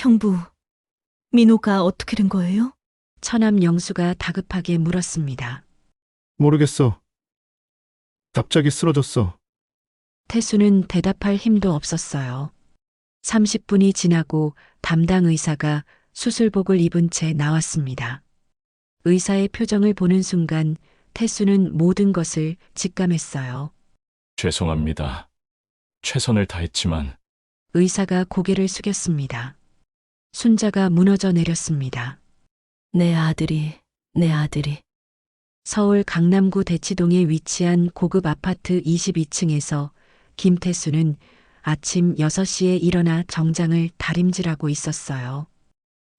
형부, 민호가 어떻게 된 거예요? 처남 영수가 다급하게 물었습니다. 모르겠어. 갑자기 쓰러졌어. 태수는 대답할 힘도 없었어요. 30분이 지나고 담당 의사가 수술복을 입은 채 나왔습니다. 의사의 표정을 보는 순간 태수는 모든 것을 직감했어요. 죄송합니다. 최선을 다했지만 의사가 고개를 숙였습니다. 순자가 무너져 내렸습니다. 내 아들이. 서울 강남구 대치동에 위치한 고급 아파트 22층에서 김태수는 아침 6시에 일어나 정장을 다림질하고 있었어요.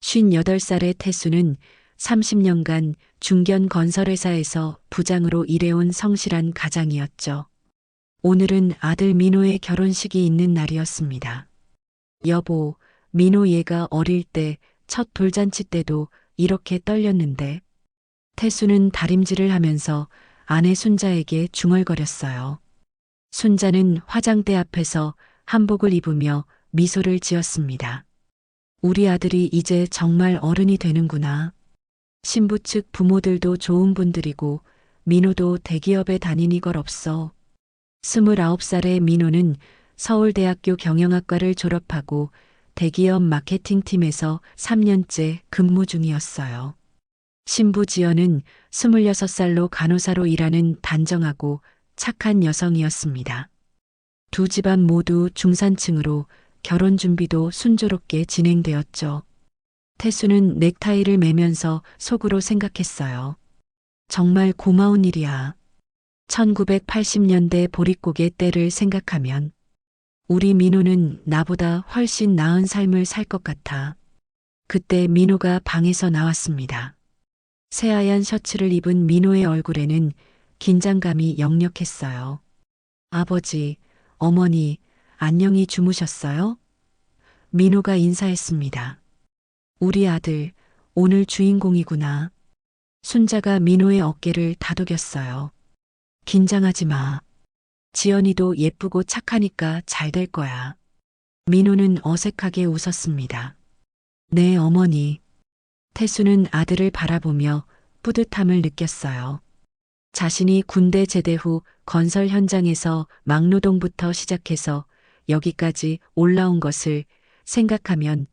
58살의 태수는 30년간 중견 건설회사에서 부장으로 일해온 성실한 가장이었죠. 오늘은 아들 민호의 결혼식이 있는 날이었습니다. 여보, 민호 얘가 어릴 때 첫 돌잔치 때도 이렇게 떨렸는데. 태수는 다림질을 하면서 아내 순자에게 중얼거렸어요. 순자는 화장대 앞에서 한복을 입으며 미소를 지었습니다. 우리 아들이 이제 정말 어른이 되는구나. 신부 측 부모들도 좋은 분들이고 민호도 대기업에 다니니걸 없어. 29살의 민호는 서울대학교 경영학과를 졸업하고 대기업 마케팅팀에서 3년째 근무 중이었어요. 신부 지연은 26살로 간호사로 일하는 단정하고 착한 여성이었습니다. 두 집안 모두 중산층으로 결혼 준비도 순조롭게 진행되었죠. 태수는 넥타이를 매면서 속으로 생각했어요. 정말 고마운 일이야. 1980년대 보릿고개 때를 생각하면 우리 민호는 나보다 훨씬 나은 삶을 살 것 같아. 그때 민호가 방에서 나왔습니다. 새하얀 셔츠를 입은 민호의 얼굴에는 긴장감이 역력했어요. 아버지, 어머니, 안녕히 주무셨어요? 민호가 인사했습니다. 우리 아들, 오늘 주인공이구나. 순자가 민호의 어깨를 다독였어요. 긴장하지 마. 지연이도 예쁘고 착하니까 잘 될 거야. 민호는 어색하게 웃었습니다. 네, 어머니. 태수는 아들을 바라보며 뿌듯함을 느꼈어요. 자신이 군대 제대 후 건설 현장에서 막노동부터 시작해서 여기까지 올라온 것을 생각하면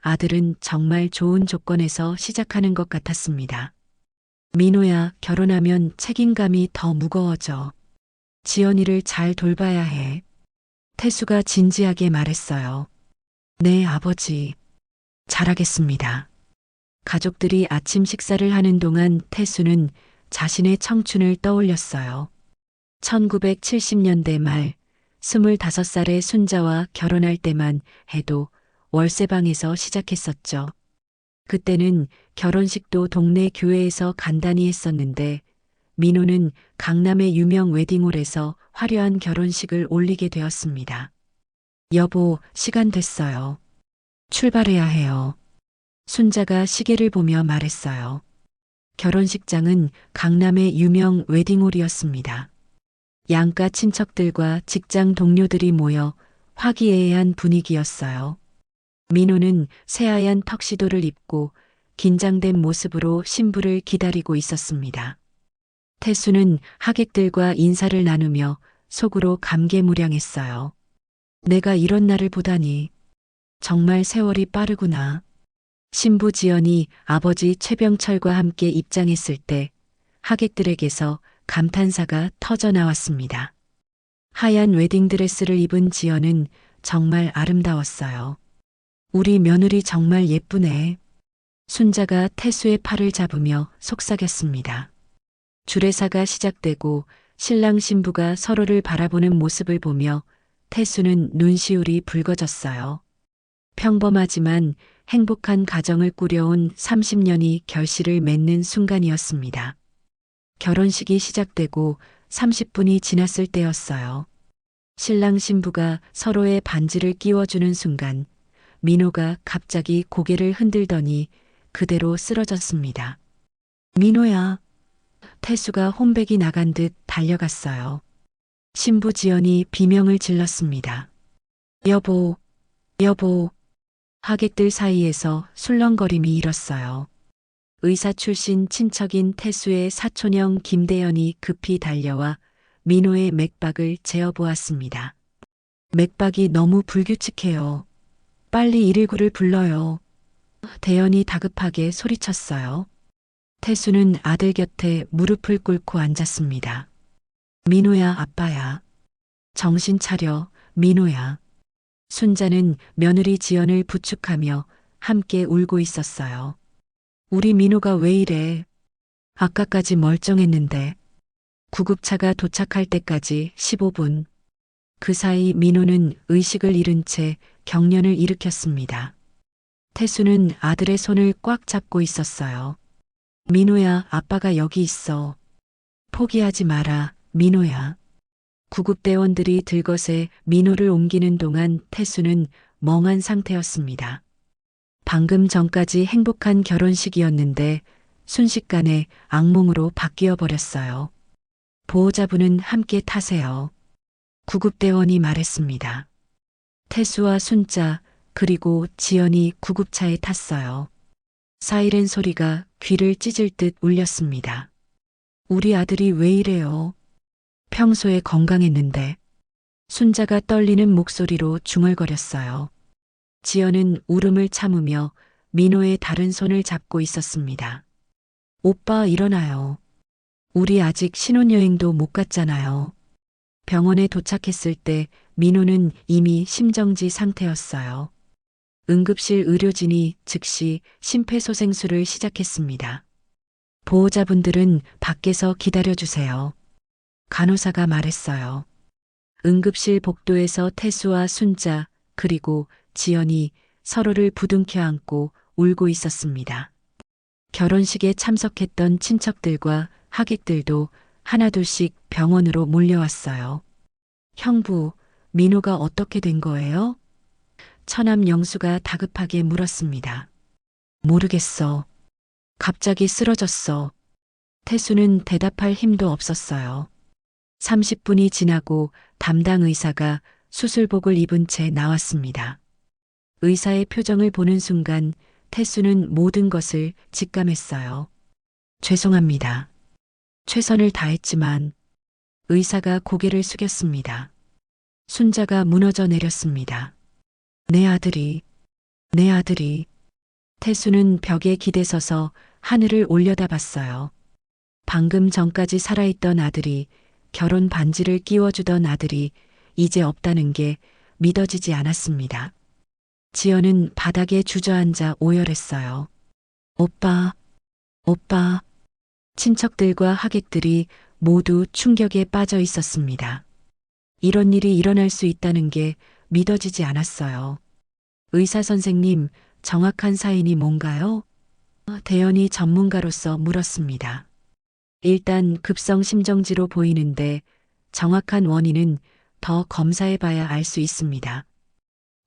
아들은 정말 좋은 조건에서 시작하는 것 같았습니다. 민호야, 결혼하면 책임감이 더 무거워져. 지연이를 잘 돌봐야 해. 태수가 진지하게 말했어요. 네, 아버지. 잘하겠습니다. 가족들이 아침 식사를 하는 동안 태수는 자신의 청춘을 떠올렸어요. 1970년대 말 25살의 순자와 결혼할 때만 해도 월세방에서 시작했었죠. 그때는 결혼식도 동네 교회에서 간단히 했었는데 민호는 강남의 유명 웨딩홀에서 화려한 결혼식을 올리게 되었습니다. 여보, 시간 됐어요. 출발해야 해요. 순자가 시계를 보며 말했어요. 결혼식장은 강남의 유명 웨딩홀이었습니다. 양가 친척들과 직장 동료들이 모여 화기애애한 분위기였어요. 민호는 새하얀 턱시도를 입고 긴장된 모습으로 신부를 기다리고 있었습니다. 태수는 하객들과 인사를 나누며 속으로 감개무량했어요. 내가 이런 날을 보다니. 정말 세월이 빠르구나. 신부 지연이 아버지 최병철과 함께 입장했을 때 하객들에게서 감탄사가 터져 나왔습니다. 하얀 웨딩드레스를 입은 지연은 정말 아름다웠어요. 우리 며느리 정말 예쁘네. 순자가 태수의 팔을 잡으며 속삭였습니다. 주례사가 시작되고 신랑 신부가 서로를 바라보는 모습을 보며 태수는 눈시울이 붉어졌어요. 평범하지만 행복한 가정을 꾸려온 30년이 결실을 맺는 순간이었습니다. 결혼식이 시작되고 30분이 지났을 때였어요. 신랑 신부가 서로의 반지를 끼워주는 순간 민호가 갑자기 고개를 흔들더니 그대로 쓰러졌습니다. 민호야. 태수가 혼백이 나간 듯 달려갔어요. 신부 지연이 비명을 질렀습니다. 여보, 여보. 하객들 사이에서 술렁거림이 일었어요. 의사 출신 친척인 태수의 사촌형 김대현이 급히 달려와 민호의 맥박을 재어보았습니다. 맥박이 너무 불규칙해요. 빨리 119를 불러요. 대현이 다급하게 소리쳤어요. 태수는 아들 곁에 무릎을 꿇고 앉았습니다. 민호야, 아빠야. 정신 차려, 민호야. 순자는 며느리 지연을 부축하며 함께 울고 있었어요. 우리 민호가 왜 이래? 아까까지 멀쩡했는데. 구급차가 도착할 때까지 15분. 그 사이 민호는 의식을 잃은 채 경련을 일으켰습니다. 태수는 아들의 손을 꽉 잡고 있었어요. 민호야, 아빠가 여기 있어. 포기하지 마라, 민호야. 구급대원들이 들것에 민호를 옮기는 동안 태수는 멍한 상태였습니다. 방금 전까지 행복한 결혼식이었는데 순식간에 악몽으로 바뀌어 버렸어요. 보호자분은 함께 타세요. 구급대원이 말했습니다. 태수와 순자 그리고 지연이 구급차에 탔어요. 사이렌 소리가 귀를 찢을 듯 울렸습니다. 우리 아들이 왜 이래요? 평소에 건강했는데. 순자가 떨리는 목소리로 중얼거렸어요. 지연은 울음을 참으며 민호의 다른 손을 잡고 있었습니다. 오빠 일어나요. 우리 아직 신혼여행도 못 갔잖아요. 병원에 도착했을 때 민호는 이미 심정지 상태였어요. 응급실 의료진이 즉시 심폐소생술을 시작했습니다. 보호자분들은 밖에서 기다려주세요. 간호사가 말했어요. 응급실 복도에서 태수와 순자 그리고 지연이 서로를 부둥켜 안고 울고 있었습니다. 결혼식에 참석했던 친척들과 하객들도 하나둘씩 병원으로 몰려왔어요. 형부, 민호가 어떻게 된 거예요? 처남 영수가 다급하게 물었습니다. 모르겠어. 갑자기 쓰러졌어. 태수는 대답할 힘도 없었어요. 30분이 지나고 담당 의사가 수술복을 입은 채 나왔습니다. 의사의 표정을 보는 순간 태수는 모든 것을 직감했어요. 죄송합니다. 최선을 다했지만 의사가 고개를 숙였습니다. 순자가 무너져 내렸습니다. 내 아들이. 태수는 벽에 기대서서 하늘을 올려다봤어요. 방금 전까지 살아있던 아들이, 결혼 반지를 끼워주던 아들이 이제 없다는 게 믿어지지 않았습니다. 지연은 바닥에 주저앉아 오열했어요. 오빠. 친척들과 하객들이 모두 충격에 빠져 있었습니다. 이런 일이 일어날 수 있다는 게 믿어지지 않았어요. 의사 선생님, 정확한 사인이 뭔가요? 대현이 전문가로서 물었습니다. 일단 급성 심정지로 보이는데 정확한 원인은 더 검사해 봐야 알 수 있습니다.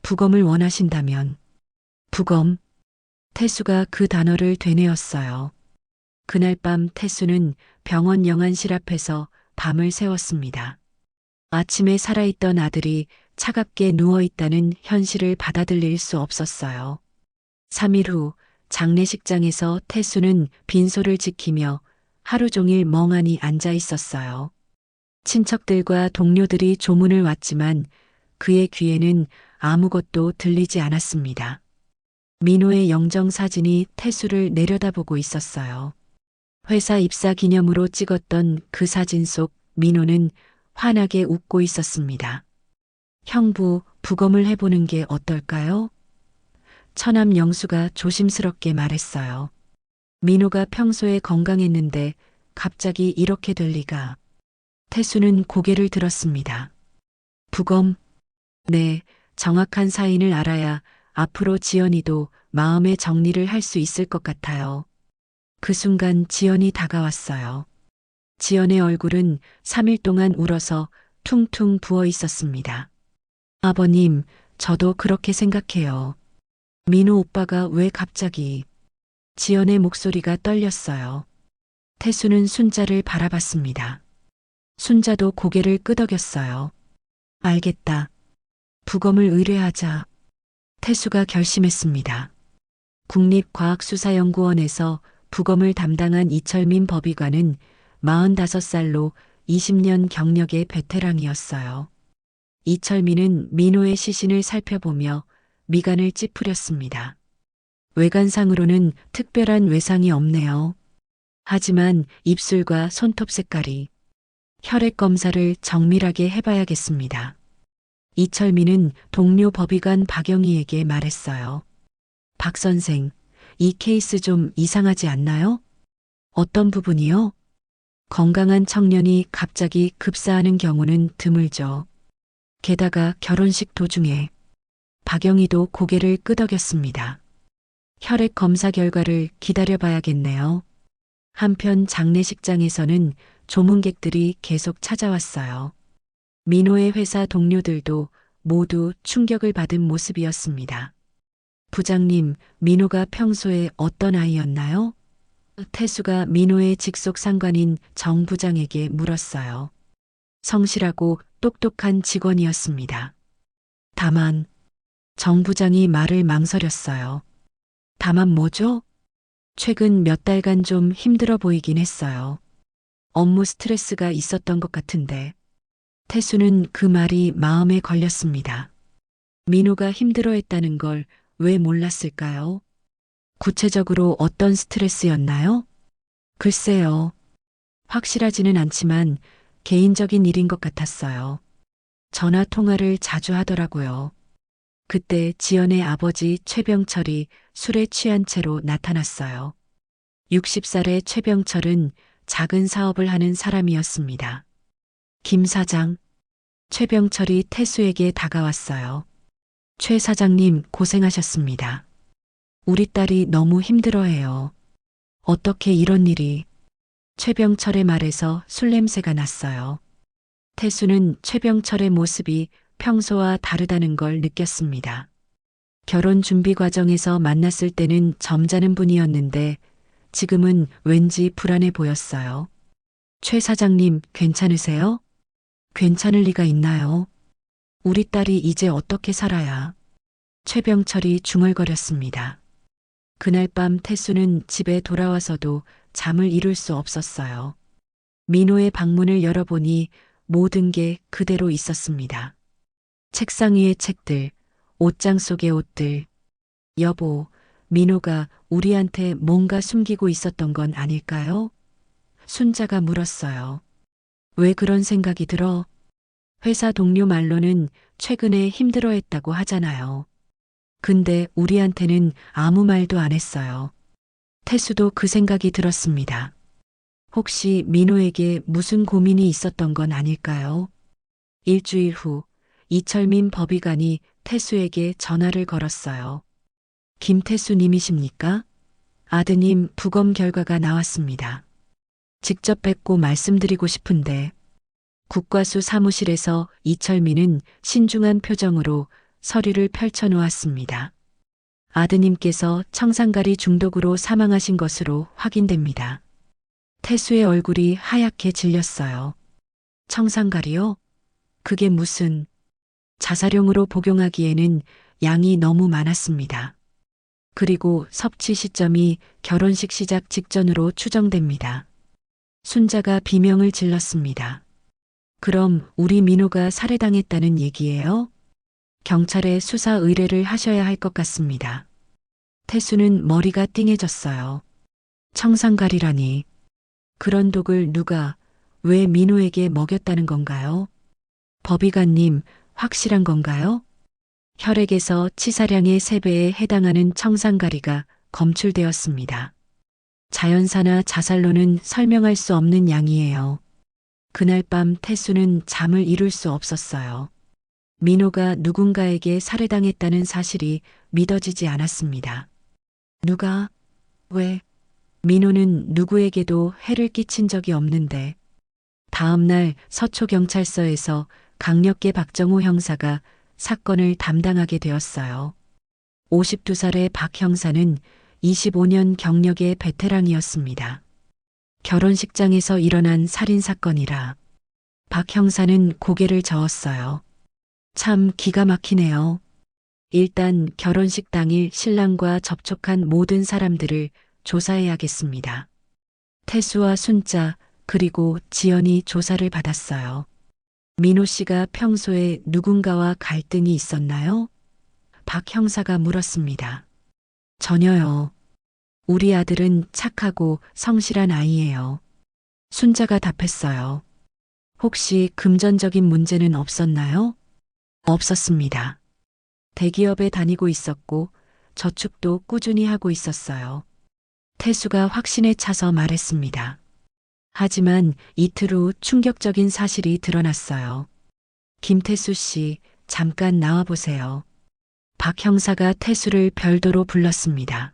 부검을 원하신다면. 부검. 태수가 그 단어를 되뇌었어요. 그날 밤 태수는 병원 영안실 앞에서 밤을 새웠습니다. 아침에 살아있던 아들이 차갑게 누워있다는 현실을 받아들일 수 없었어요. 3일 후 장례식장에서 태수는 빈소를 지키며 하루 종일 멍하니 앉아 있었어요. 친척들과 동료들이 조문을 왔지만 그의 귀에는 아무것도 들리지 않았습니다. 민호의 영정 사진이 태수를 내려다보고 있었어요. 회사 입사 기념으로 찍었던 그 사진 속 민호는 환하게 웃고 있었습니다. 형부, 부검을 해보는 게 어떨까요? 처남 영수가 조심스럽게 말했어요. 민호가 평소에 건강했는데 갑자기 이렇게 될 리가. 태수는 고개를 들었습니다. 부검? 네, 정확한 사인을 알아야 앞으로 지연이도 마음의 정리를 할 수 있을 것 같아요. 그 순간 지연이 다가왔어요. 지연의 얼굴은 3일 동안 울어서 퉁퉁 부어 있었습니다. 아버님, 저도 그렇게 생각해요. 민호 오빠가 왜 갑자기. 지연의 목소리가 떨렸어요. 태수는 순자를 바라봤습니다. 순자도 고개를 끄덕였어요. 알겠다. 부검을 의뢰하자. 태수가 결심했습니다. 국립과학수사연구원에서 부검을 담당한 이철민 법의관은 45살로 20년 경력의 베테랑이었어요. 이철민은 민호의 시신을 살펴보며 미간을 찌푸렸습니다. 외관상으로는 특별한 외상이 없네요. 하지만 입술과 손톱 색깔이 혈액 검사를 정밀하게 해봐야겠습니다. 이철민은 동료 법의관 박영희에게 말했어요. 박 선생, 이 케이스 좀 이상하지 않나요? 어떤 부분이요? 건강한 청년이 갑자기 급사하는 경우는 드물죠. 게다가 결혼식 도중에 박영희도 고개를 끄덕였습니다. 혈액 검사 결과를 기다려봐야겠네요. 한편 장례식장에서는 조문객들이 계속 찾아왔어요. 민호의 회사 동료들도 모두 충격을 받은 모습이었습니다. 부장님, 민호가 평소에 어떤 아이였나요? 태수가 민호의 직속 상관인 정 부장에게 물었어요. 성실하고 똑똑한 직원이었습니다. 다만 정 부장이 말을 망설였어요. 다만 뭐죠? 최근 몇 달간 좀 힘들어 보이긴 했어요. 업무 스트레스가 있었던 것 같은데. 태수는 그 말이 마음에 걸렸습니다. 민호가 힘들어했다는 걸 왜 몰랐을까요? 구체적으로 어떤 스트레스였나요? 글쎄요. 확실하지는 않지만 개인적인 일인 것 같았어요. 전화 통화를 자주 하더라고요. 그때 지연의 아버지 최병철이 술에 취한 채로 나타났어요. 60살의 최병철은 작은 사업을 하는 사람이었습니다. 김 사장, 최병철이 태수에게 다가왔어요. 최 사장님 고생하셨습니다. 우리 딸이 너무 힘들어해요. 어떻게 이런 일이? 최병철의 말에서 술 냄새가 났어요. 태수는 최병철의 모습이 평소와 다르다는 걸 느꼈습니다. 결혼 준비 과정에서 만났을 때는 점잖은 분이었는데 지금은 왠지 불안해 보였어요. 최 사장님 괜찮으세요? 괜찮을 리가 있나요? 우리 딸이 이제 어떻게 살아야? 최병철이 중얼거렸습니다. 그날 밤 태수는 집에 돌아와서도 잠을 이룰 수 없었어요. 민호의 방문을 열어보니 모든 게 그대로 있었습니다. 책상 위의 책들, 옷장 속의 옷들. 여보, 민호가 우리한테 뭔가 숨기고 있었던 건 아닐까요? 순자가 물었어요. 왜 그런 생각이 들어? 회사 동료 말로는 최근에 힘들어했다고 하잖아요. 근데 우리한테는 아무 말도 안 했어요. 태수도 그 생각이 들었습니다. 혹시 민호에게 무슨 고민이 있었던 건 아닐까요? 일주일 후 이철민 법의관이 태수에게 전화를 걸었어요. 김태수님이십니까? 아드님 부검 결과가 나왔습니다. 직접 뵙고 말씀드리고 싶은데. 국과수 사무실에서 이철민은 신중한 표정으로 서류를 펼쳐놓았습니다. 아드님께서 청산가리 중독으로 사망하신 것으로 확인됩니다. 태수의 얼굴이 하얗게 질렸어요. 청산가리요? 그게 무슨... 자살용으로 복용하기에는 양이 너무 많았습니다. 그리고 섭취 시점이 결혼식 시작 직전으로 추정됩니다. 순자가 비명을 질렀습니다. 그럼 우리 민호가 살해당했다는 얘기예요? 경찰에 수사 의뢰를 하셔야 할 것 같습니다. 태수는 머리가 띵해졌어요. 청산가리라니. 그런 독을 누가, 왜 민호에게 먹였다는 건가요? 법의관님, 확실한 건가요? 혈액에서 치사량의 3배에 해당하는 청산가리가 검출되었습니다. 자연사나 자살로는 설명할 수 없는 양이에요. 그날 밤 태수는 잠을 이룰 수 없었어요. 민호가 누군가에게 살해당했다는 사실이 믿어지지 않았습니다. 누가? 왜? 민호는 누구에게도 해를 끼친 적이 없는데. 다음 날 서초경찰서에서 강력계 박정호 형사가 사건을 담당하게 되었어요. 52살의 박 형사는 25년 경력의 베테랑이었습니다. 결혼식장에서 일어난 살인사건이라 박 형사는 고개를 저었어요. 참 기가 막히네요. 일단 결혼식 당일 신랑과 접촉한 모든 사람들을 조사해야겠습니다. 태수와 순자 그리고 지연이 조사를 받았어요. 민호 씨가 평소에 누군가와 갈등이 있었나요? 박 형사가 물었습니다. 전혀요. 우리 아들은 착하고 성실한 아이예요. 순자가 답했어요. 혹시 금전적인 문제는 없었나요? 없었습니다. 대기업에 다니고 있었고 저축도 꾸준히 하고 있었어요. 태수가 확신에 차서 말했습니다. 하지만 이틀 후 충격적인 사실이 드러났어요. 김태수 씨, 잠깐 나와보세요. 박 형사가 태수를 별도로 불렀습니다.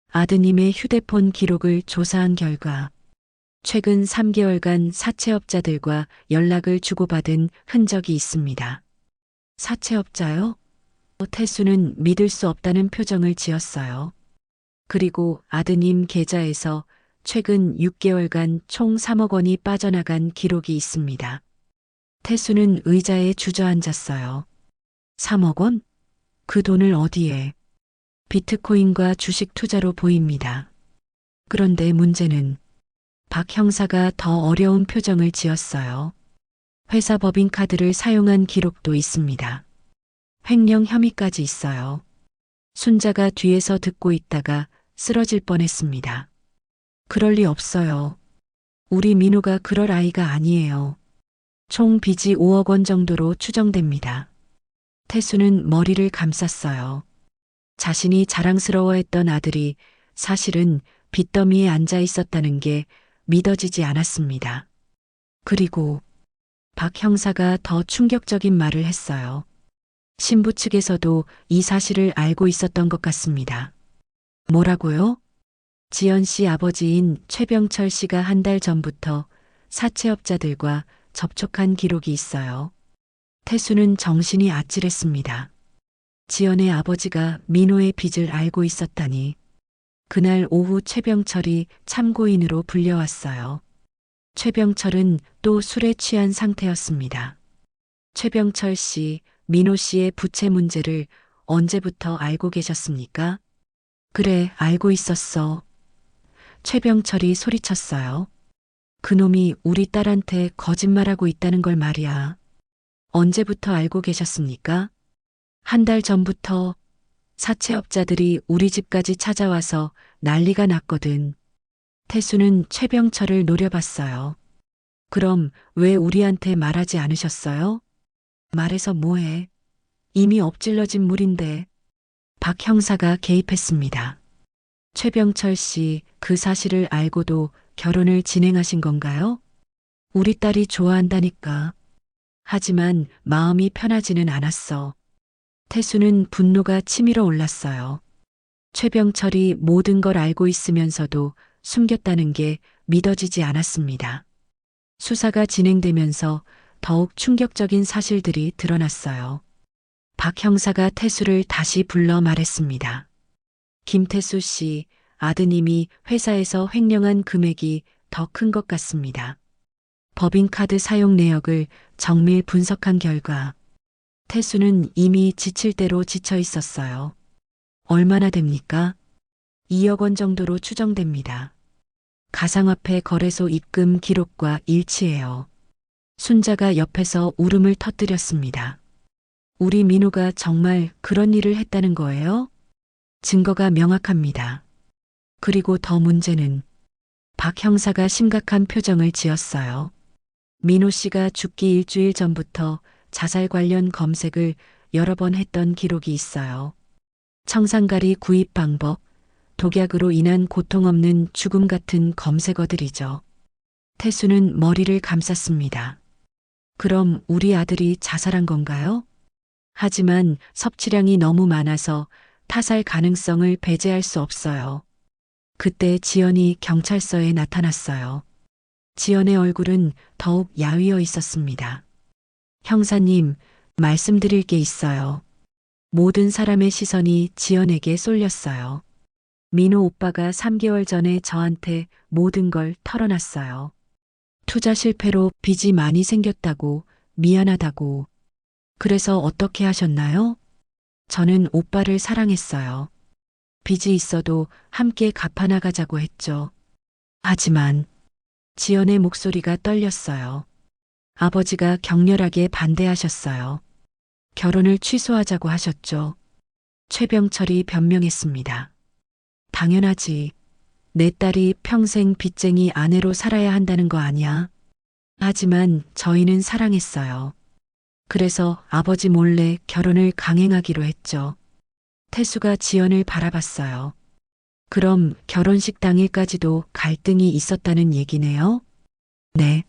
아드님의 휴대폰 기록을 조사한 결과 최근 3개월간 사채업자들과 연락을 주고받은 흔적이 있습니다. 사채업자요? 태수는 믿을 수 없다는 표정을 지었어요. 그리고 아드님 계좌에서 최근 6개월간 총 3억 원이 빠져나간 기록이 있습니다. 태수는 의자에 주저앉았어요. 3억 원? 그 돈을 어디에? 비트코인과 주식 투자로 보입니다. 그런데 문제는 박 형사가 더 어려운 표정을 지었어요. 회사 법인카드를 사용한 기록도 있습니다. 횡령 혐의까지 있어요. 순자가 뒤에서 듣고 있다가 쓰러질 뻔했습니다. 그럴 리 없어요. 우리 민호가 그럴 아이가 아니에요. 총 빚이 5억 원 정도로 추정됩니다. 태수는 머리를 감쌌어요. 자신이 자랑스러워했던 아들이 사실은 빚더미에 앉아 있었다는 게 믿어지지 않았습니다. 그리고 박 형사가 더 충격적인 말을 했어요. 신부 측에서도 이 사실을 알고 있었던 것 같습니다. 뭐라고요? 지연 씨 아버지인 최병철 씨가 한 달 전부터 사채업자들과 접촉한 기록이 있어요. 태수는 정신이 아찔했습니다. 지연의 아버지가 민호의 빚을 알고 있었다니. 그날 오후 최병철이 참고인으로 불려왔어요. 최병철은 또 술에 취한 상태였습니다. 최병철 씨, 민호 씨의 부채 문제를 언제부터 알고 계셨습니까? 그래, 알고 있었어. 최병철이 소리쳤어요. 그놈이 우리 딸한테 거짓말하고 있다는 걸 말이야. 언제부터 알고 계셨습니까? 한 달 전부터 사채업자들이 우리 집까지 찾아와서 난리가 났거든. 태수는 최병철을 노려봤어요. 그럼 왜 우리한테 말하지 않으셨어요? 말해서 뭐해? 이미 엎질러진 물인데. 박 형사가 개입했습니다. 최병철 씨, 그 사실을 알고도 결혼을 진행하신 건가요? 우리 딸이 좋아한다니까. 하지만 마음이 편하지는 않았어. 태수는 분노가 치밀어 올랐어요. 최병철이 모든 걸 알고 있으면서도 숨겼다는 게 믿어지지 않았습니다. 수사가 진행되면서 더욱 충격적인 사실들이 드러났어요. 박 형사가 태수를 다시 불러 말했습니다. 김태수 씨, 아드님이 회사에서 횡령한 금액이 더 큰 것 같습니다. 법인카드 사용 내역을 정밀 분석한 결과 태수는 이미 지칠 대로 지쳐 있었어요. 얼마나 됩니까? 2억 원 정도로 추정됩니다. 가상화폐 거래소 입금 기록과 일치해요. 순자가 옆에서 울음을 터뜨렸습니다. 우리 민호가 정말 그런 일을 했다는 거예요? 증거가 명확합니다. 그리고 더 문제는 박 형사가 심각한 표정을 지었어요. 민호 씨가 죽기 일주일 전부터 자살 관련 검색을 여러 번 했던 기록이 있어요. 청산가리 구입 방법, 독약으로 인한 고통 없는 죽음 같은 검색어들이죠. 태수는 머리를 감쌌습니다. 그럼 우리 아들이 자살한 건가요? 하지만 섭취량이 너무 많아서 타살 가능성을 배제할 수 없어요. 그때 지연이 경찰서에 나타났어요. 지연의 얼굴은 더욱 야위어 있었습니다. 형사님, 말씀드릴 게 있어요. 모든 사람의 시선이 지연에게 쏠렸어요. 민호 오빠가 3개월 전에 저한테 모든 걸 털어놨어요. 투자 실패로 빚이 많이 생겼다고, 미안하다고. 그래서 어떻게 하셨나요? 저는 오빠를 사랑했어요. 빚이 있어도 함께 갚아나가자고 했죠. 하지만 지연의 목소리가 떨렸어요. 아버지가 격렬하게 반대하셨어요. 결혼을 취소하자고 하셨죠. 최병철이 변명했습니다. 당연하지. 내 딸이 평생 빚쟁이 아내로 살아야 한다는 거 아니야. 하지만 저희는 사랑했어요. 그래서 아버지 몰래 결혼을 강행하기로 했죠. 태수가 지연을 바라봤어요. 그럼 결혼식 당일까지도 갈등이 있었다는 얘기네요? 네.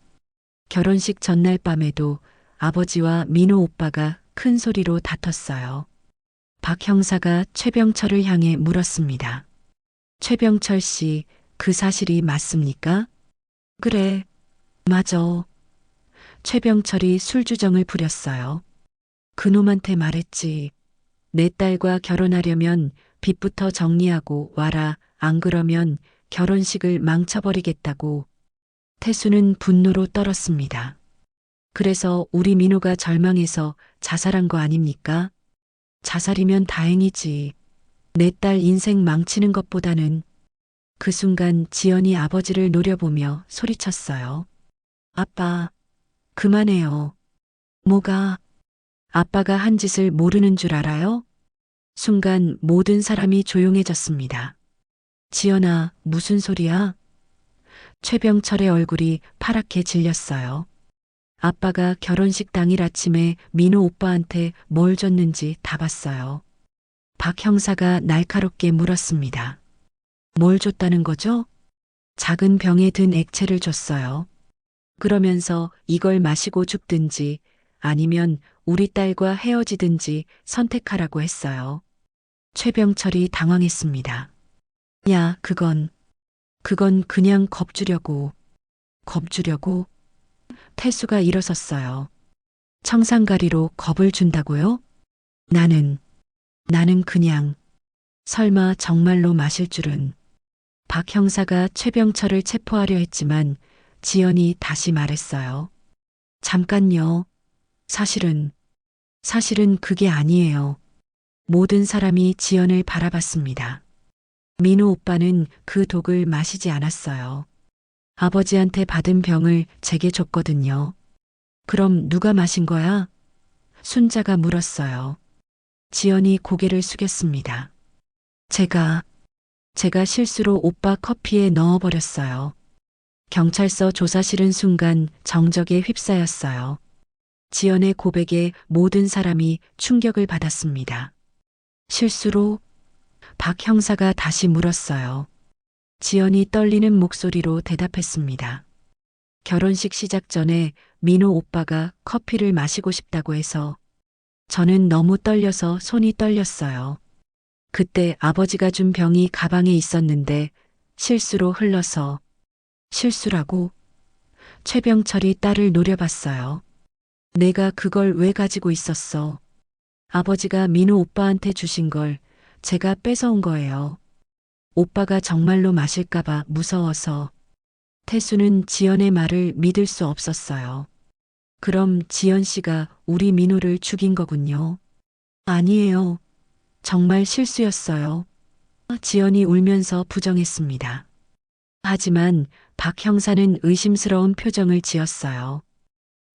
결혼식 전날 밤에도 아버지와 민호 오빠가 큰 소리로 다퉜어요. 박 형사가 최병철을 향해 물었습니다. 최병철 씨, 그 사실이 맞습니까? 그래, 맞아. 최병철이 술주정을 부렸어요. 그놈한테 말했지. 내 딸과 결혼하려면 빚부터 정리하고 와라. 안 그러면 결혼식을 망쳐버리겠다고. 태수는 분노로 떨었습니다. 그래서 우리 민호가 절망해서 자살한 거 아닙니까? 자살이면 다행이지. 내 딸 인생 망치는 것보다는. 그 순간 지연이 아버지를 노려보며 소리쳤어요. 아빠, 그만해요. 뭐가? 아빠가 한 짓을 모르는 줄 알아요? 순간 모든 사람이 조용해졌습니다. 지연아, 무슨 소리야? 최병철의 얼굴이 파랗게 질렸어요. 아빠가 결혼식 당일 아침에 민호 오빠한테 뭘 줬는지 다 봤어요. 박 형사가 날카롭게 물었습니다. 뭘 줬다는 거죠? 작은 병에 든 액체를 줬어요. 그러면서 이걸 마시고 죽든지 아니면 우리 딸과 헤어지든지 선택하라고 했어요. 최병철이 당황했습니다. 야, 그건 그냥 겁주려고. 겁주려고? 태수가 일어섰어요. 청산가리로 겁을 준다고요? 나는 그냥 설마 정말로 마실 줄은. 박 형사가 최병철을 체포하려 했지만 지연이 다시 말했어요. 잠깐요. 사실은 그게 아니에요. 모든 사람이 지연을 바라봤습니다. 민호 오빠는 그 독을 마시지 않았어요. 아버지한테 받은 병을 제게 줬거든요. 그럼 누가 마신 거야? 순자가 물었어요. 지연이 고개를 숙였습니다. 제가 실수로 오빠 커피에 넣어버렸어요. 경찰서 조사 실은 순간 정적에 휩싸였어요. 지연의 고백에 모든 사람이 충격을 받았습니다. 실수로? 박 형사가 다시 물었어요. 지연이 떨리는 목소리로 대답했습니다. 결혼식 시작 전에 민호 오빠가 커피를 마시고 싶다고 해서 저는 너무 떨려서 손이 떨렸어요. 그때 아버지가 준 병이 가방에 있었는데 실수로 흘러서. 실수라고? 최병철이 딸을 노려봤어요. 내가 그걸 왜 가지고 있었어? 아버지가 민호 오빠한테 주신 걸 제가 뺏어온 거예요. 오빠가 정말로 마실까봐 무서워서. 태수는 지연의 말을 믿을 수 없었어요. 그럼 지연 씨가 우리 민호를 죽인 거군요. 아니에요. 정말 실수였어요. 지연이 울면서 부정했습니다. 하지만 박 형사는 의심스러운 표정을 지었어요.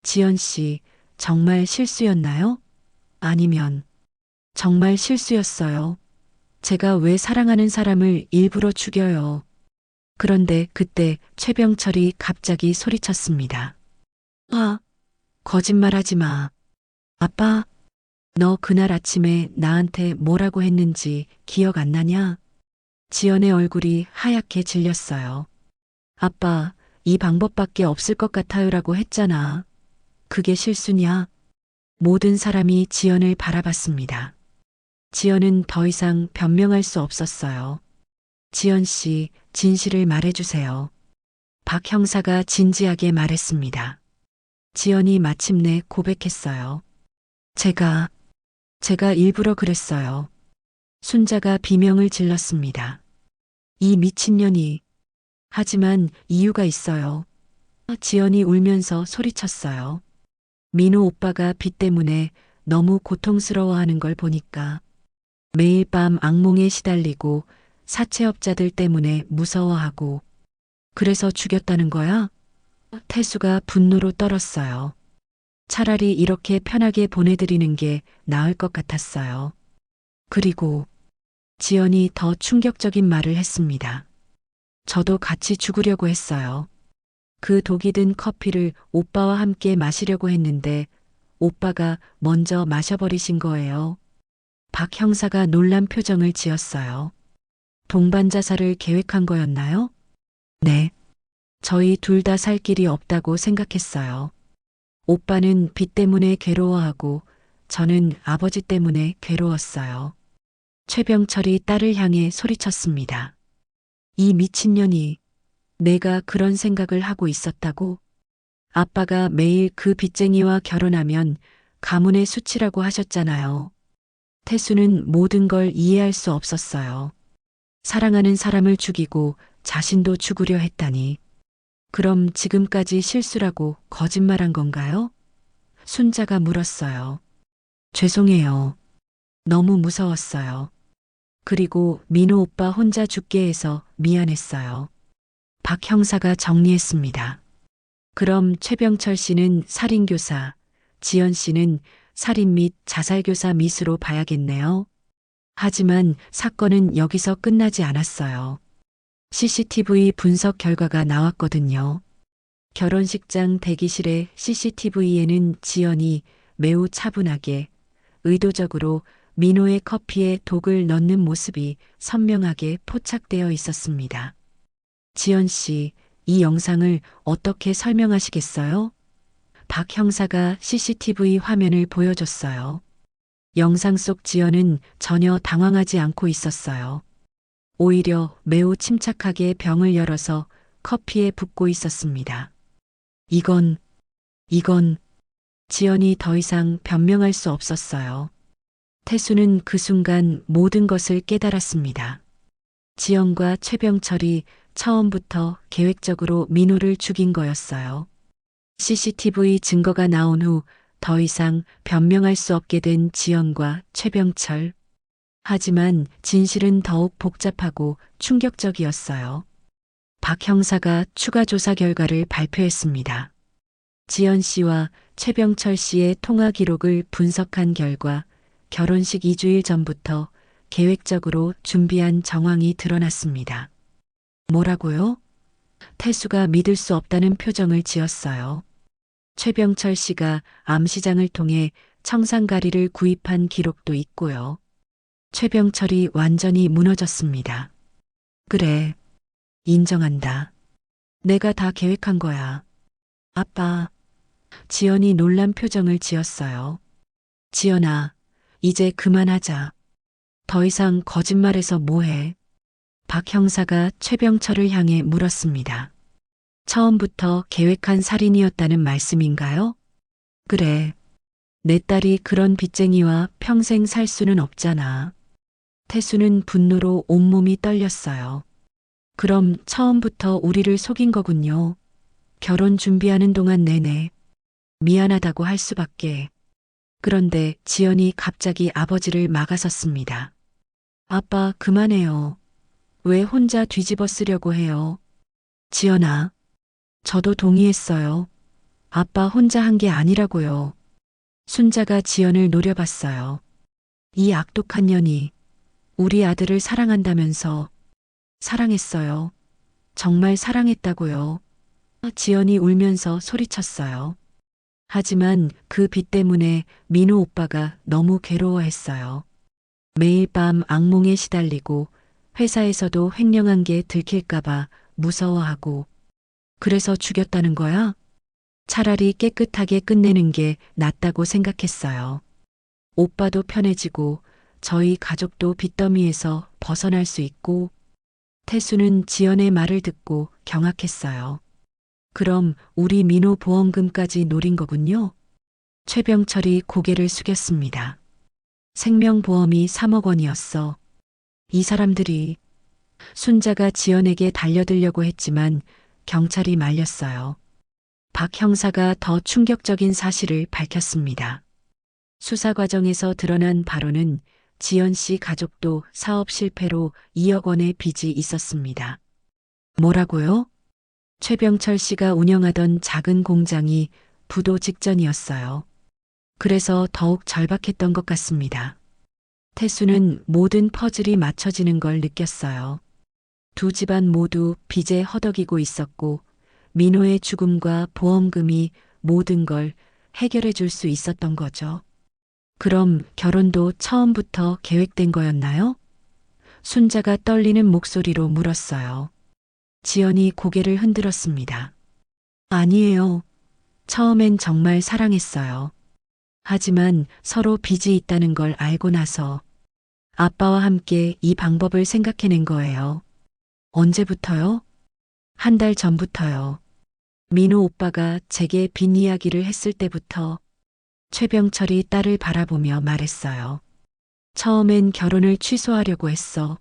지연 씨, 정말 실수였나요? 아니면 정말 실수였어요. 제가 왜 사랑하는 사람을 일부러 죽여요. 그런데 그때 최병철이 갑자기 소리쳤습니다. 거짓말하지 마. 아빠, 너 그날 아침에 나한테 뭐라고 했는지 기억 안 나냐? 지연의 얼굴이 하얗게 질렸어요. 아빠, 이 방법밖에 없을 것 같아요라고 했잖아. 그게 실수냐? 모든 사람이 지연을 바라봤습니다. 지연은 더 이상 변명할 수 없었어요. 지연 씨, 진실을 말해주세요. 박 형사가 진지하게 말했습니다. 지연이 마침내 고백했어요. 제가 일부러 그랬어요. 순자가 비명을 질렀습니다. 이 미친년이. 하지만 이유가 있어요. 지연이 울면서 소리쳤어요. 민호 오빠가 빚 때문에 너무 고통스러워하는 걸 보니까. 매일 밤 악몽에 시달리고 사채업자들 때문에 무서워하고 그래서 죽였다는 거야? 태수가 분노로 떨었어요. 차라리 이렇게 편하게 보내드리는 게 나을 것 같았어요. 그리고 지연이 더 충격적인 말을 했습니다. 저도 같이 죽으려고 했어요. 그 독이 든 커피를 오빠와 함께 마시려고 했는데 오빠가 먼저 마셔버리신 거예요. 박 형사가 놀란 표정을 지었어요. 동반 자살을 계획한 거였나요? 네. 저희 둘 다 살 길이 없다고 생각했어요. 오빠는 빚 때문에 괴로워하고 저는 아버지 때문에 괴로웠어요. 최병철이 딸을 향해 소리쳤습니다. 이 미친년이 내가 그런 생각을 하고 있었다고? 아빠가 매일 그 빚쟁이와 결혼하면 가문의 수치라고 하셨잖아요. 태수는 모든 걸 이해할 수 없었어요. 사랑하는 사람을 죽이고 자신도 죽으려 했다니. 그럼 지금까지 실수라고 거짓말한 건가요? 순자가 물었어요. 죄송해요. 너무 무서웠어요. 그리고 민호 오빠 혼자 죽게 해서 미안했어요. 박 형사가 정리했습니다. 그럼 최병철 씨는 살인교사, 지연 씨는 살인 및 자살교사 밋으로 봐야겠네요. 하지만 사건은 여기서 끝나지 않았어요. CCTV 분석 결과가 나왔거든요. 결혼식장 대기실의 CCTV에는 지연이 매우 차분하게 의도적으로 민호의 커피에 독을 넣는 모습이 선명하게 포착되어 있었습니다. 지연 씨, 이 영상을 어떻게 설명하시겠어요? 박 형사가 CCTV 화면을 보여줬어요. 영상 속 지연은 전혀 당황하지 않고 있었어요. 오히려 매우 침착하게 병을 열어서 커피에 붓고 있었습니다. 이건 지연이 더 이상 변명할 수 없었어요. 태수는 그 순간 모든 것을 깨달았습니다. 지연과 최병철이 처음부터 계획적으로 민호를 죽인 거였어요. CCTV 증거가 나온 후 더 이상 변명할 수 없게 된 지연과 최병철. 하지만 진실은 더욱 복잡하고 충격적이었어요. 박 형사가 추가 조사 결과를 발표했습니다. 지연 씨와 최병철 씨의 통화 기록을 분석한 결과 결혼식 2주일 전부터 계획적으로 준비한 정황이 드러났습니다. 뭐라고요? 태수가 믿을 수 없다는 표정을 지었어요. 최병철 씨가 암시장을 통해 청산가리를 구입한 기록도 있고요. 최병철이 완전히 무너졌습니다. 그래, 인정한다. 내가 다 계획한 거야. 아빠, 지연이 놀란 표정을 지었어요. 지연아, 이제 그만하자. 더 이상 거짓말해서 뭐해? 박 형사가 최병철을 향해 물었습니다. 처음부터 계획한 살인이었다는 말씀인가요? 그래. 내 딸이 그런 빚쟁이와 평생 살 수는 없잖아. 태수는 분노로 온몸이 떨렸어요. 그럼 처음부터 우리를 속인 거군요. 결혼 준비하는 동안 내내 미안하다고 할 수밖에. 그런데 지연이 갑자기 아버지를 막아섰습니다. 아빠, 그만해요. 왜 혼자 뒤집어 쓰려고 해요? 지연아, 저도 동의했어요. 아빠 혼자 한 게 아니라고요. 순자가 지연을 노려봤어요. 이 악독한 년이 우리 아들을 사랑한다면서. 사랑했어요. 정말 사랑했다고요. 지연이 울면서 소리쳤어요. 하지만 그 빚 때문에 민호 오빠가 너무 괴로워했어요. 매일 밤 악몽에 시달리고 회사에서도 횡령한 게 들킬까봐 무서워하고. 그래서 죽였다는 거야? 차라리 깨끗하게 끝내는 게 낫다고 생각했어요. 오빠도 편해지고 저희 가족도 빚더미에서 벗어날 수 있고. 태수는 지연의 말을 듣고 경악했어요. 그럼 우리 민호 보험금까지 노린 거군요? 최병철이 고개를 숙였습니다. 생명보험이 3억 원이었어. 이 사람들이. 순자가 지연에게 달려들려고 했지만 경찰이 말렸어요. 박 형사가 더 충격적인 사실을 밝혔습니다. 수사 과정에서 드러난 바로는 지연 씨 가족도 사업 실패로 2억 원의 빚이 있었습니다. 뭐라고요? 최병철 씨가 운영하던 작은 공장이 부도 직전이었어요. 그래서 더욱 절박했던 것 같습니다. 태수는 모든 퍼즐이 맞춰지는 걸 느꼈어요. 두 집안 모두 빚에 허덕이고 있었고 민호의 죽음과 보험금이 모든 걸 해결해 줄 수 있었던 거죠. 그럼 결혼도 처음부터 계획된 거였나요? 순자가 떨리는 목소리로 물었어요. 지연이 고개를 흔들었습니다. 아니에요. 처음엔 정말 사랑했어요. 하지만 서로 빚이 있다는 걸 알고 나서 아빠와 함께 이 방법을 생각해낸 거예요. 언제부터요? 한 달 전부터요. 민호 오빠가 제게 빚 이야기를 했을 때부터 최병철이 딸을 바라보며 말했어요. 처음엔 결혼을 취소하려고 했어.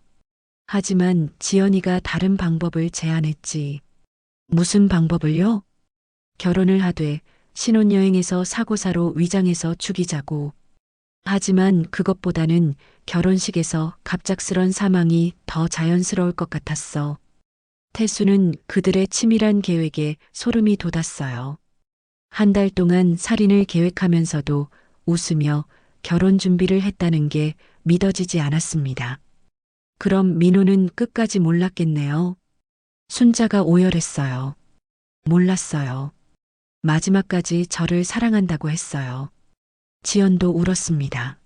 하지만 지연이가 다른 방법을 제안했지. 무슨 방법을요? 결혼을 하되 신혼여행에서 사고사로 위장해서 죽이자고. 하지만 그것보다는 결혼식에서 갑작스런 사망이 더 자연스러울 것 같았어. 태수는 그들의 치밀한 계획에 소름이 돋았어요. 한 달 동안 살인을 계획하면서도 웃으며 결혼 준비를 했다는 게 믿어지지 않았습니다. 그럼 민호는 끝까지 몰랐겠네요. 순자가 오열했어요. 몰랐어요. 마지막까지 저를 사랑한다고 했어요. 지연도 울었습니다.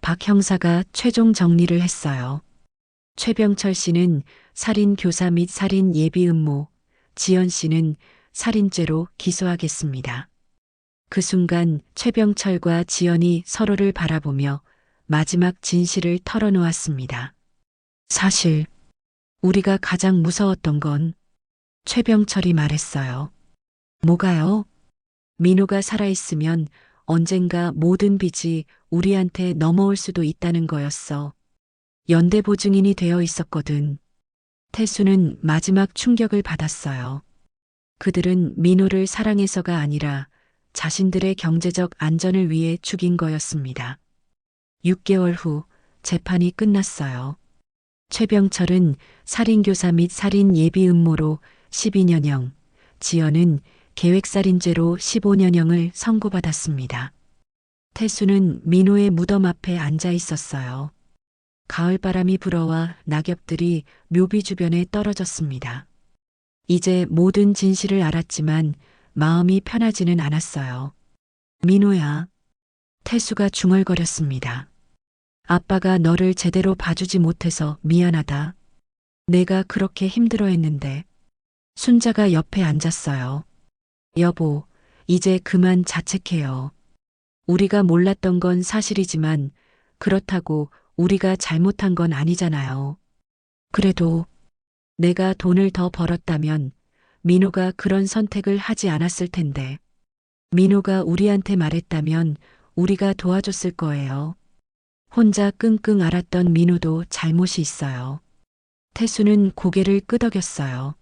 박 형사가 최종 정리를 했어요. 최병철 씨는 살인 교사 및 살인 예비 음모, 지연 씨는 살인죄로 기소하겠습니다. 그 순간 최병철과 지연이 서로를 바라보며 마지막 진실을 털어놓았습니다. 사실 우리가 가장 무서웠던 건 최병철이 말했어요. 뭐가요? 민호가 살아있으면 언젠가 모든 빚이 우리한테 넘어올 수도 있다는 거였어. 연대보증인이 되어 있었거든. 태수는 마지막 충격을 받았어요. 그들은 민호를 사랑해서가 아니라 자신들의 경제적 안전을 위해 죽인 거였습니다. 6개월 후 재판이 끝났어요. 최병철은 살인교사 및 살인 예비 음모로 12년형, 지연은 계획살인죄로 15년형을 선고받았습니다. 태수는 민호의 무덤 앞에 앉아 있었어요. 가을바람이 불어와 낙엽들이 묘비 주변에 떨어졌습니다. 이제 모든 진실을 알았지만 마음이 편하지는 않았어요. 민호야. 태수가 중얼거렸습니다. 아빠가 너를 제대로 봐주지 못해서 미안하다. 내가 그렇게 힘들어했는데. 순자가 옆에 앉았어요. 여보, 이제 그만 자책해요. 우리가 몰랐던 건 사실이지만 그렇다고 우리가 잘못한 건 아니잖아요. 그래도 내가 돈을 더 벌었다면 민호가 그런 선택을 하지 않았을 텐데. 민호가 우리한테 말했다면 우리가 도와줬을 거예요. 혼자 끙끙 앓았던 민호도 잘못이 있어요. 태수는 고개를 끄덕였어요.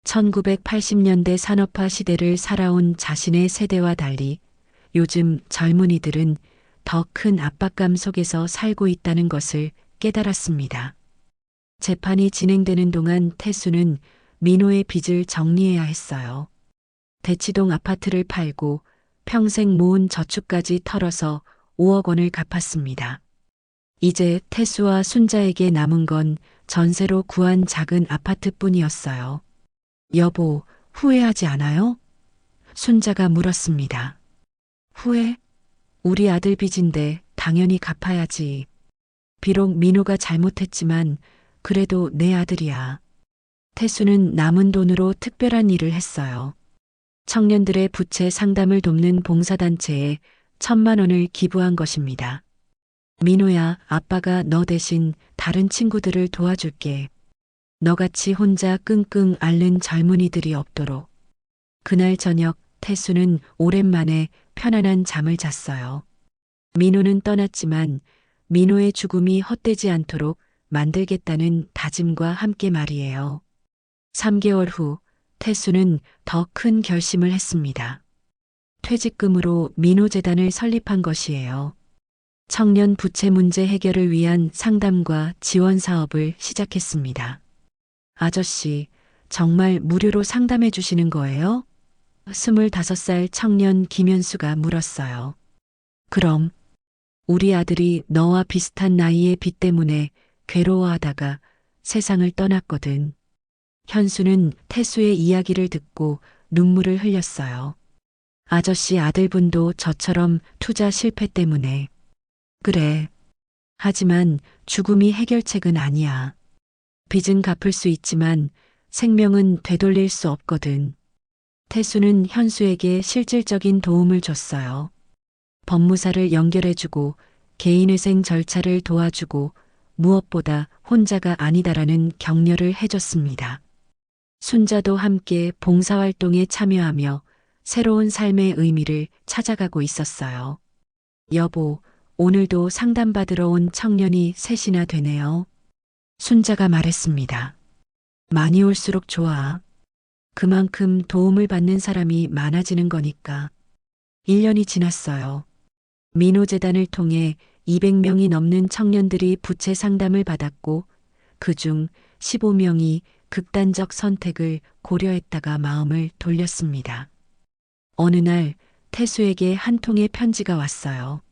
1980년대 산업화 시대를 살아온 자신의 세대와 달리 요즘 젊은이들은 더 큰 압박감 속에서 살고 있다는 것을 깨달았습니다. 재판이 진행되는 동안 태수는 민호의 빚을 정리해야 했어요. 대치동 아파트를 팔고 평생 모은 저축까지 털어서 5억 원을 갚았습니다. 이제 태수와 순자에게 남은 건 전세로 구한 작은 아파트뿐이었어요. 여보, 후회하지 않아요? 순자가 물었습니다. 후회? 우리 아들 빚인데 당연히 갚아야지. 비록 민호가 잘못했지만 그래도 내 아들이야. 태수는 남은 돈으로 특별한 일을 했어요. 청년들의 부채 상담을 돕는 봉사단체에 1,000만 원을 기부한 것입니다. 민호야, 아빠가 너 대신 다른 친구들을 도와줄게. 너같이 혼자 끙끙 앓는 젊은이들이 없도록. 그날 저녁 태수는 오랜만에 편안한 잠을 잤어요. 민호는 떠났지만 민호의 죽음이 헛되지 않도록 만들겠다는 다짐과 함께 말이에요. 3개월 후 태수는 더 큰 결심을 했습니다. 퇴직금으로 민호재단을 설립한 것이에요. 청년 부채 문제 해결을 위한 상담과 지원 사업을 시작했습니다. 아저씨, 정말 무료로 상담해 주시는 거예요? 25살 청년 김현수가 물었어요. 그럼 우리 아들이 너와 비슷한 나이의 빚 때문에 괴로워하다가 세상을 떠났거든. 현수는 태수의 이야기를 듣고 눈물을 흘렸어요. 아저씨 아들분도 저처럼 투자 실패 때문에. 그래. 하지만 죽음이 해결책은 아니야. 빚은 갚을 수 있지만 생명은 되돌릴 수 없거든. 태수는 현수에게 실질적인 도움을 줬어요. 법무사를 연결해주고 개인회생 절차를 도와주고 무엇보다 혼자가 아니다라는 격려를 해줬습니다. 순자도 함께 봉사활동에 참여하며 새로운 삶의 의미를 찾아가고 있었어요. 여보, 오늘도 상담받으러 온 청년이 셋이나 되네요. 순자가 말했습니다. 많이 올수록 좋아. 그만큼 도움을 받는 사람이 많아지는 거니까. 1년이 지났어요. 민호재단을 통해 200명이 넘는 청년들이 부채 상담을 받았고 그중 15명이 극단적 선택을 고려했다가 마음을 돌렸습니다. 어느 날 태수에게 한 통의 편지가 왔어요.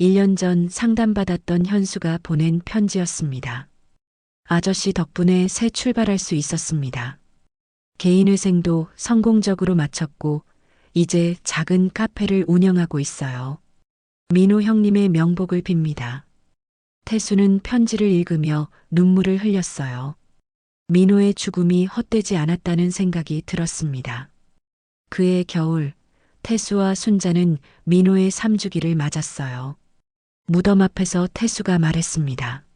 1년 전 상담받았던 현수가 보낸 편지였습니다. 아저씨 덕분에 새 출발할 수 있었습니다. 개인회생도 성공적으로 마쳤고 이제 작은 카페를 운영하고 있어요. 민호 형님의 명복을 빕니다. 태수는 편지를 읽으며 눈물을 흘렸어요. 민호의 죽음이 헛되지 않았다는 생각이 들었습니다. 그해 겨울, 태수와 순자는 민호의 3주기를 맞았어요. 무덤 앞에서 태수가 말했습니다.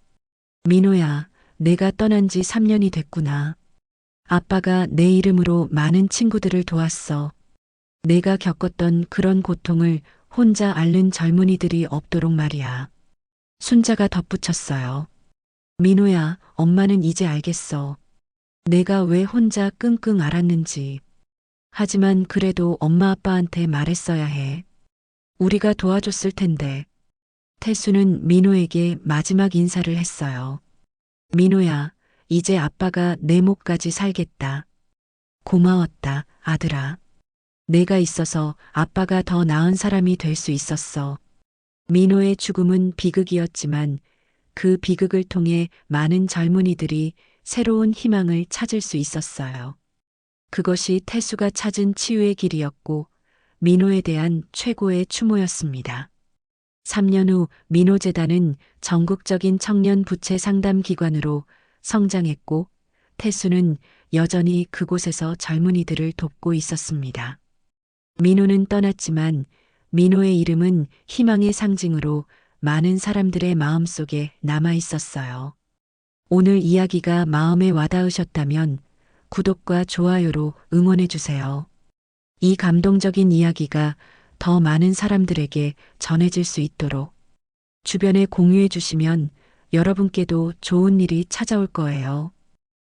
민호야, 내가 떠난 지 3년이 됐구나. 아빠가 내 이름으로 많은 친구들을 도왔어. 내가 겪었던 그런 고통을 혼자 앓는 젊은이들이 없도록 말이야. 순자가 덧붙였어요. 민호야, 엄마는 이제 알겠어. 내가 왜 혼자 끙끙 앓았는지. 하지만 그래도 엄마 아빠한테 말했어야 해. 우리가 도와줬을 텐데. 태수는 민호에게 마지막 인사를 했어요. 민호야, 이제 아빠가 내 목까지 살겠다. 고마웠다, 아들아. 내가 있어서 아빠가 더 나은 사람이 될 수 있었어. 민호의 죽음은 비극이었지만 그 비극을 통해 많은 젊은이들이 새로운 희망을 찾을 수 있었어요. 그것이 태수가 찾은 치유의 길이었고 민호에 대한 최고의 추모였습니다. 3년 후 민호재단은 전국적인 청년 부채 상담 기관으로 성장했고 태수는 여전히 그곳에서 젊은이들을 돕고 있었습니다. 민호는 떠났지만 민호의 이름은 희망의 상징으로 많은 사람들의 마음속에 남아 있었어요. 오늘 이야기가 마음에 와닿으셨다면 구독과 좋아요로 응원해 주세요. 이 감동적인 이야기가 더 많은 사람들에게 전해질 수 있도록 주변에 공유해 주시면 여러분께도 좋은 일이 찾아올 거예요.